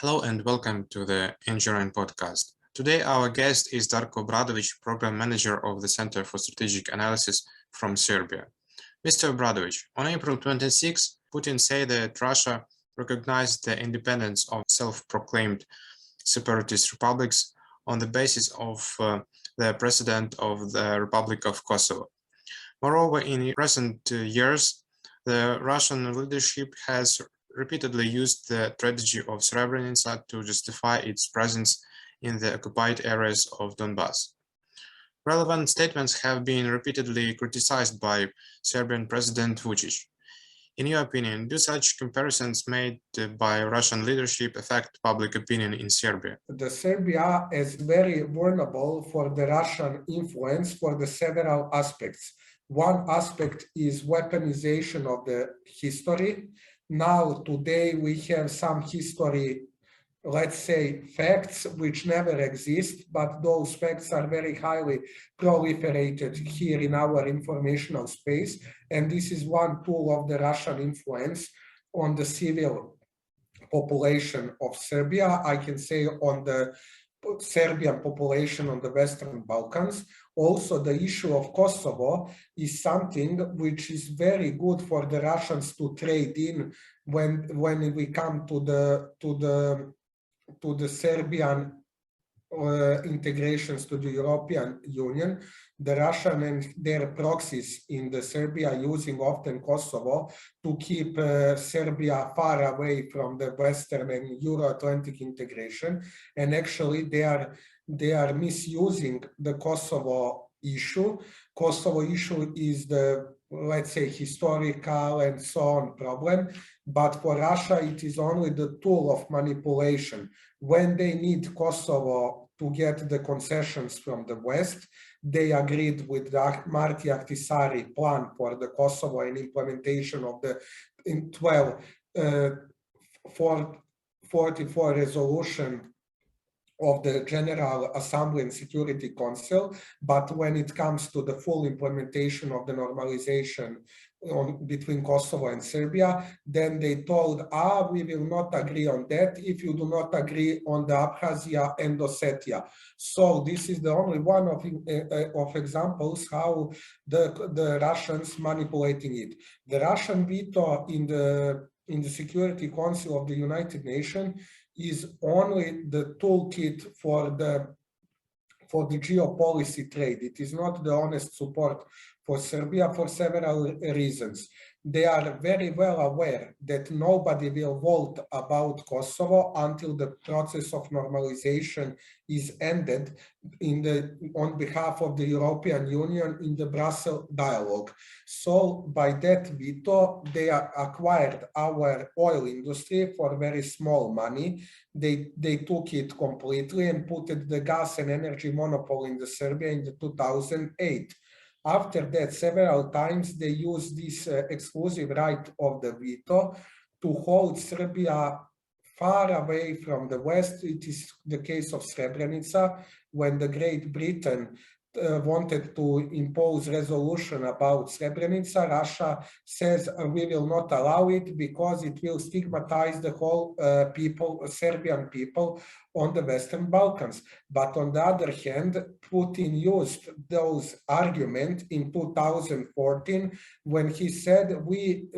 Hello and welcome to the Engineering Podcast. Today our guest is Darko Obradovic, Program Manager of the Center for Strategic Analysis from Serbia. Mr. Obradovic, on April 26, Putin said that Russia recognized the independence of self-proclaimed separatist republics on the basis of the President of the Republic of Kosovo. Moreover, in recent years, the Russian leadership has repeatedly used the tragedy of Srebrenitsa to justify its presence in the occupied areas of Donbass. Relevant statements have been repeatedly criticized by Serbian President Vucic. In your opinion, do such comparisons made by Russian leadership affect public opinion in Serbia? The Serbia is very vulnerable for the Russian influence for the several aspects. One aspect is weaponization of the history. Now, today, we have some history, let's say, facts which never exist, but those facts are very highly proliferated here in our informational space. And this is one tool of the Russian influence on the civil population of Serbia. I can say on the Serbian population on the Western Balkans. Also, the issue of Kosovo is something which is very good for the Russians to trade in when we come to the Serbian integrations to the European Union. The Russian and their proxies in the Serbia using often Kosovo to keep Serbia far away from the Western and Euro-Atlantic integration, and actually they are misusing the Kosovo issue. Kosovo issue is the, let's say, historical and so on problem, but for Russia it is only the tool of manipulation. When they need Kosovo to get the concessions from the West, they agreed with the Marti Ahtisaari plan for the Kosovo and implementation of the 1244 resolution of the General Assembly and Security Council, but when it comes to the full implementation of the normalization between Kosovo and Serbia, then they told, we will not agree on that if you do not agree on the Abkhazia and Ossetia. So this is the only one of examples how the Russians manipulating it. The Russian veto in the Security Council of the United Nations is only the toolkit for the geopolicy trade. It is not the honest support for Serbia for several reasons. They are very well aware that nobody will vote about Kosovo until the process of normalization is ended on behalf of the European Union in the Brussels dialogue. So by that veto, they acquired our oil industry for very small money. They took it completely and put the gas and energy monopoly in the Serbia in the 2008. After that, several times they used this exclusive right of the veto to hold Serbia far away from the West. It is the case of Srebrenica, when the Great Britain wanted to impose resolution about Srebrenica. Russia says we will not allow it because it will stigmatize the whole Serbian people on the Western Balkans. But on the other hand, Putin used those arguments in 2014 when he said we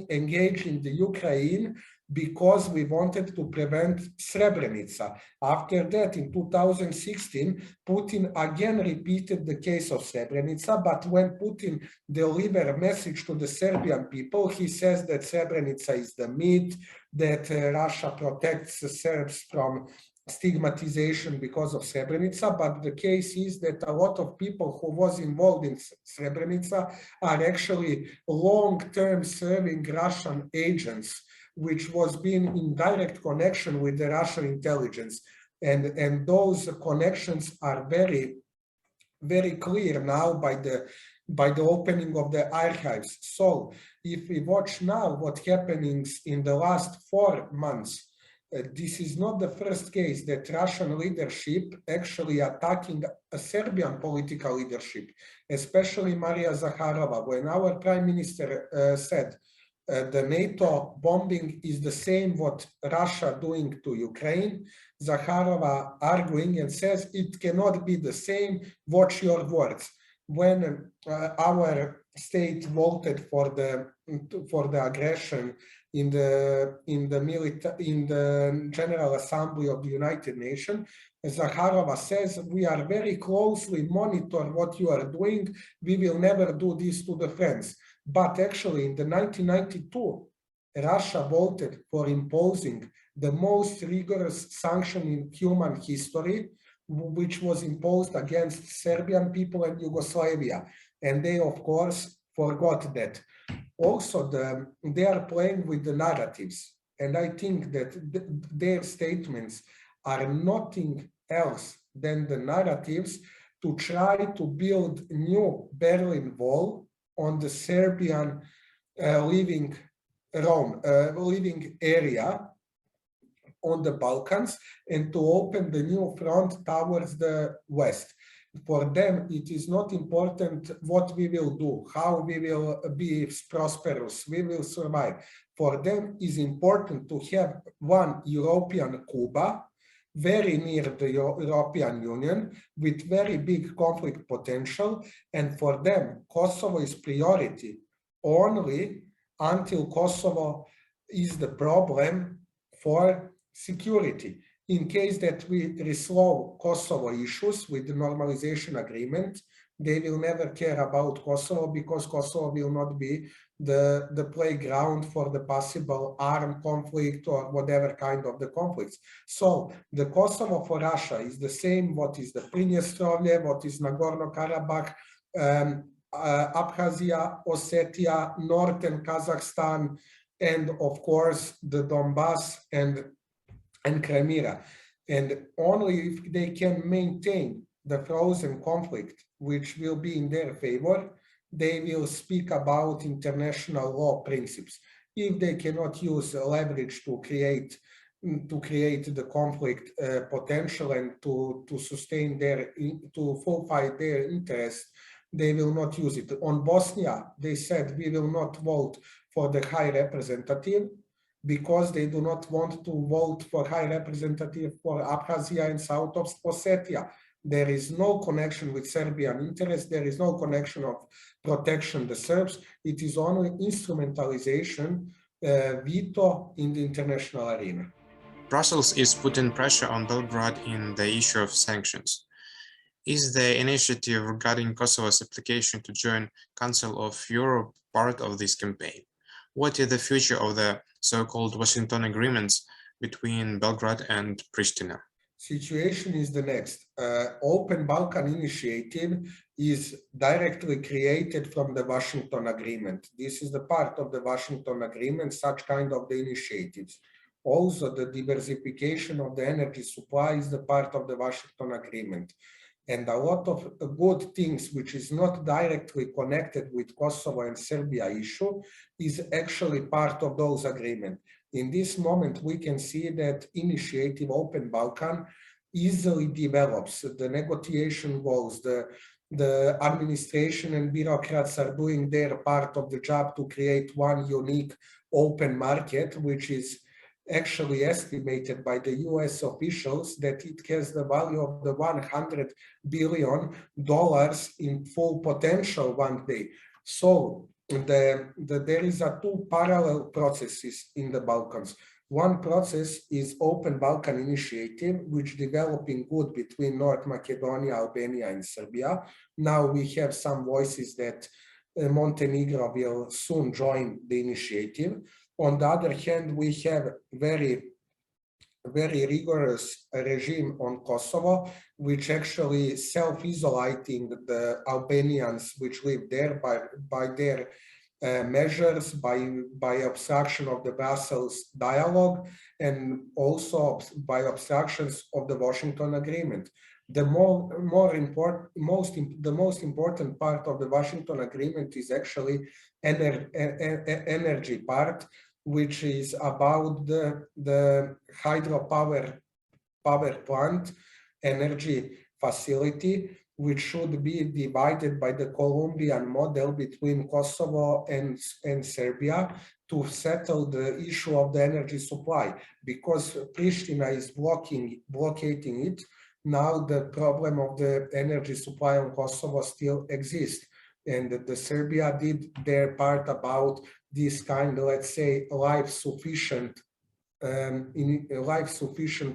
engage in the Ukraine because we wanted to prevent Srebrenica. After that, in 2016, Putin again repeated the case of Srebrenica, but when Putin delivered a message to the Serbian people, he says that Srebrenica is the myth, that Russia protects the Serbs from stigmatization because of Srebrenica, but the case is that a lot of people who was involved in Srebrenica are actually long-term serving Russian agents, which was being in direct connection with the Russian intelligence. And those connections are very, very clear now by the opening of the archives. So if we watch now what happenings in the last 4 months, this is not the first case that Russian leadership actually attacking a Serbian political leadership, especially Maria Zakharova, when our prime minister said the NATO bombing is the same what Russia doing to Ukraine. Zakharova arguing and says it cannot be the same. Watch your words. When our state voted for the aggression in the General Assembly of the United Nations, Zakharova says we are very closely monitor what you are doing. We will never do this to the friends. But actually, in the 1992, Russia voted for imposing the most rigorous sanction in human history, which was imposed against Serbian people and Yugoslavia. And they, of course, forgot that. Also, they are playing with the narratives. And I think that their statements are nothing else than the narratives to try to build new Berlin Wall on the Serbian living area on the Balkans and to open the new front towards the West. For them, it is not important what we will do, how we will be prosperous, we will survive. For them, it is important to have one European Cuba, very near the European Union, with very big conflict potential. And for them, Kosovo is priority only until Kosovo is the problem for security. In case that we resolve Kosovo issues with the normalization agreement, they will never care about Kosovo because Kosovo will not be the playground for the possible armed conflict or whatever kind of the conflicts. So the Kosovo for Russia is the same what is the Pridnestrovlje, what is Nagorno-Karabakh, Abkhazia, Ossetia, Northern Kazakhstan, and of course the Donbass and Crimea. And only if they can maintain the frozen conflict, which will be in their favor, they will speak about international law principles. If they cannot use leverage to create the conflict potential and to sustain to fulfill their interest, they will not use it. On Bosnia, they said we will not vote for the high representative because they do not want to vote for high representative for Abkhazia and South of Ossetia. There is no connection with Serbian interest. There is no connection of protection the Serbs. It is only instrumentalization, veto in the international arena. Brussels is putting pressure on Belgrade in the issue of sanctions. Is the initiative regarding Kosovo's application to join Council of Europe part of this campaign? What is the future of the so-called Washington agreements between Belgrade and Pristina? Situation is the next. Open Balkan Initiative is directly created from the Washington Agreement. This is the part of the Washington Agreement, such kind of the initiatives. Also, the diversification of the energy supply is the part of the Washington Agreement. And a lot of good things which is not directly connected with Kosovo and Serbia issue is actually part of those agreements. In this moment, we can see that initiative Open Balkan easily develops. The negotiation goes, the administration and bureaucrats are doing their part of the job to create one unique open market, which is actually estimated by the US officials that it has the value of the $100 billion in full potential one day. So there is two parallel processes in the Balkans. One process is Open Balkan Initiative, which developing good between North Macedonia, Albania, and Serbia. Now we have some voices that Montenegro will soon join the initiative. On the other hand, we have very rigorous regime on Kosovo, which actually self-isolating the Albanians which live there by their measures, by obstruction of the Brussels dialogue, and also by obstructions of the Washington Agreement. The most important part of the Washington Agreement is actually energy part, which is about the hydropower plant energy facility, which should be divided by the Colombian model between Kosovo and Serbia to settle the issue of the energy supply, because Pristina is blockading it. Now the problem of the energy supply on Kosovo still exists. And the Serbia did their part about this kind of, let's say, life-sufficient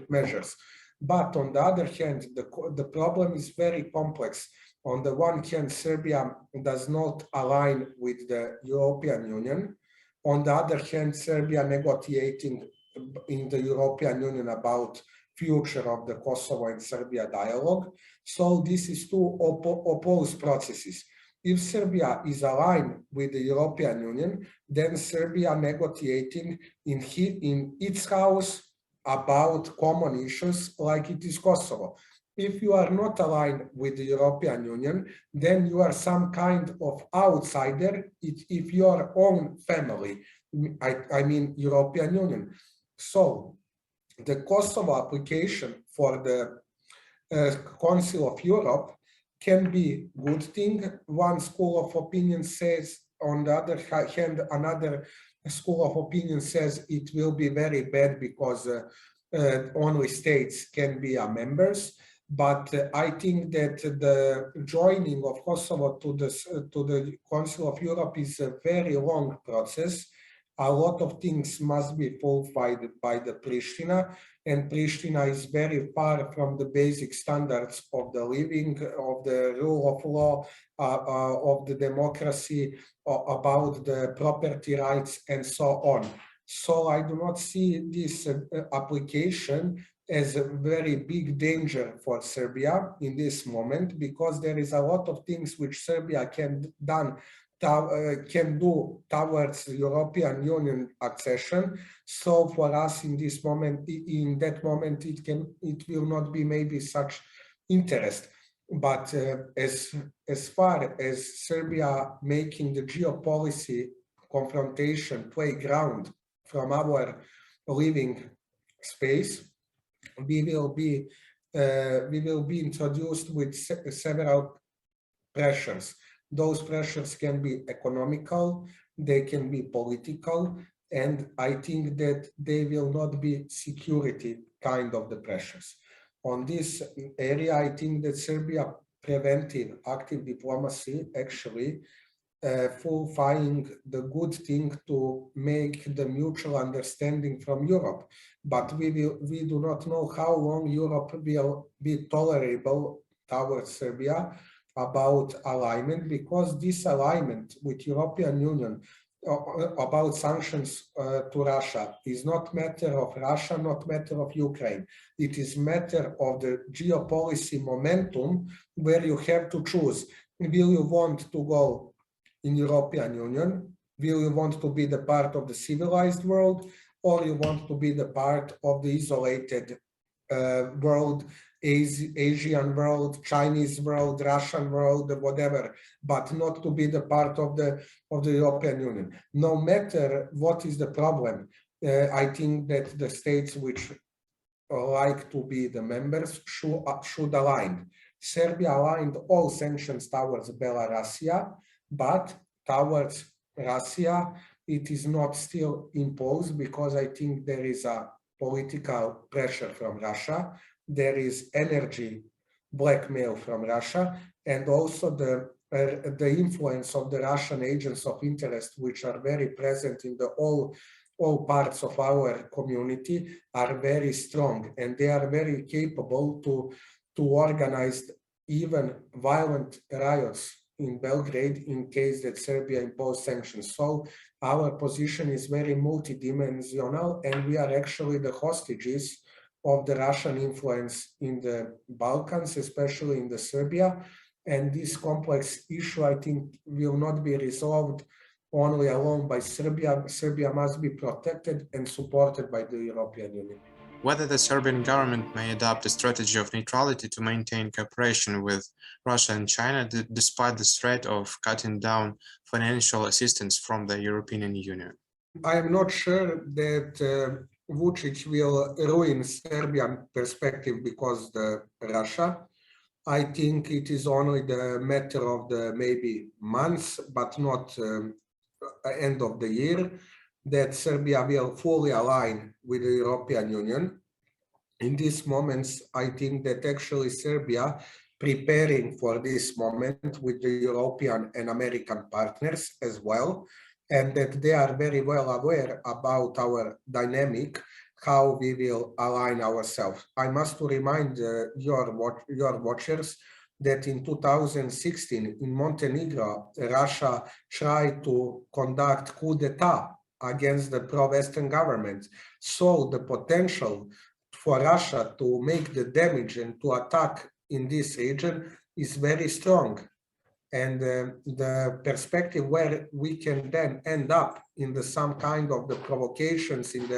measures. But on the other hand, the problem is very complex. On the one hand, Serbia does not align with the European Union. On the other hand, Serbia negotiating in the European Union about future of the Kosovo and Serbia dialogue. So this is two opposed processes. If Serbia is aligned with the European Union, then Serbia negotiating in its house about common issues like it is Kosovo. If you are not aligned with the European Union, then you are some kind of outsider if your own family, I mean European Union. So the Kosovo application for the Council of Europe can be good thing. One school of opinion says, on the other hand, another school of opinion says it will be very bad because only states can be members. But I think that the joining of Kosovo to the Council of Europe is a very long process. A lot of things must be fulfilled by the Pristina, and Pristina is very far from the basic standards of the living, of the rule of law, of the democracy, about the property rights, and so on. So I do not see this application as a very big danger for Serbia in this moment, because there is a lot of things which Serbia can do towards European Union accession. So for us in this moment, in that moment, it will not be maybe such interest. But as far as Serbia making the geopolicy confrontation playground from our living space, we will be introduced with several pressures. Those pressures can be economical, they can be political, and I think that they will not be security kind of the pressures. On this area, I think that Serbia preventive active diplomacy actually fulfilling the good thing to make the mutual understanding from Europe. But we do not know how long Europe will be tolerable towards Serbia about alignment, because this alignment with European Union about sanctions to Russia is not matter of Russia, not matter of Ukraine. It is matter of the geopolicy momentum, where you have to choose. Will you want to go in European Union? Will you want to be the part of the civilized world, or you want to be the part of the isolated world, Asian world, Chinese world, Russian world, whatever, but not to be the part of the European Union? No matter what is the problem, I think that the states which like to be the members should align. Serbia aligned all sanctions towards Belarusia, but towards Russia, it is not still imposed, because I think there is a political pressure from Russia. There is energy blackmail from Russia, and also the influence of the Russian agents of interest, which are very present in all parts of our community, are very strong, and they are very capable to organize even violent riots in Belgrade in case that Serbia imposed sanctions. So our position is very multidimensional, and we are actually the hostages of the Russian influence in the Balkans, especially in the Serbia. And this complex issue, I think, will not be resolved only alone by Serbia. Serbia must be protected and supported by the European Union. Whether the Serbian government may adopt a strategy of neutrality to maintain cooperation with Russia and China, despite the threat of cutting down financial assistance from the European Union. I am not sure that Vucic will ruin Serbian perspective because the Russia. I think it is only the matter of the maybe months, but not end of the year, that Serbia will fully align with the European Union. In these moments, I think that actually Serbia preparing for this moment with the European and American partners as well, and that they are very well aware about our dynamic, how we will align ourselves. I must remind your watchers that in 2016 in Montenegro, Russia tried to conduct coup d'etat against the pro-Western government. So the potential for Russia to make the damage and to attack in this region is very strong. And the perspective where we can then end up in some kind of the provocations in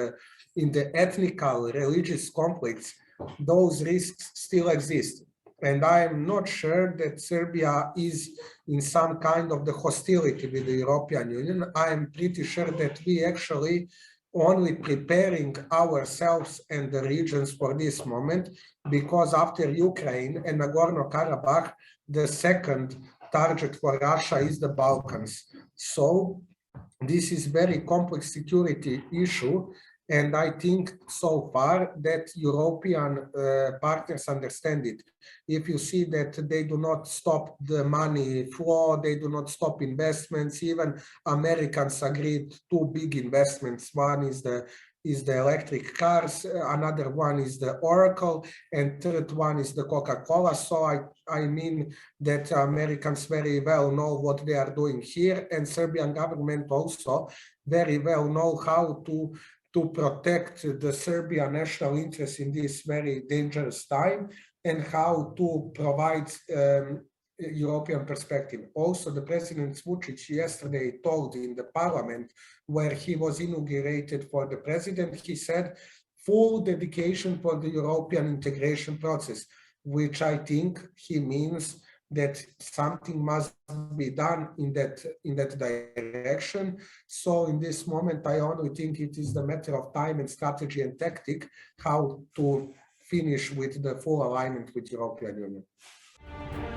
the ethnical religious conflicts, those risks still exist. And I am not sure that Serbia is in some kind of the hostility with the European Union. I am pretty sure that we actually only preparing ourselves and the regions for this moment, because after Ukraine and Nagorno-Karabakh, the second target for Russia is the Balkans. So this is very complex security issue. And I think so far that European partners understand it. If you see that they do not stop the money flow, they do not stop investments, even Americans agreed two big investments. One is the electric cars, another one is the Oracle, and third one is the Coca-Cola. So I mean that Americans very well know what they are doing here, and Serbian government also very well know how to protect the Serbian national interest in this very dangerous time, and how to provide European perspective. Also, the President Vucic yesterday told in the parliament where he was inaugurated for the president, he said full dedication for the European integration process, which I think he means that something must be done in that direction. So in this moment, I only think it is the matter of time and strategy and tactic, how to finish with the full alignment with European Union.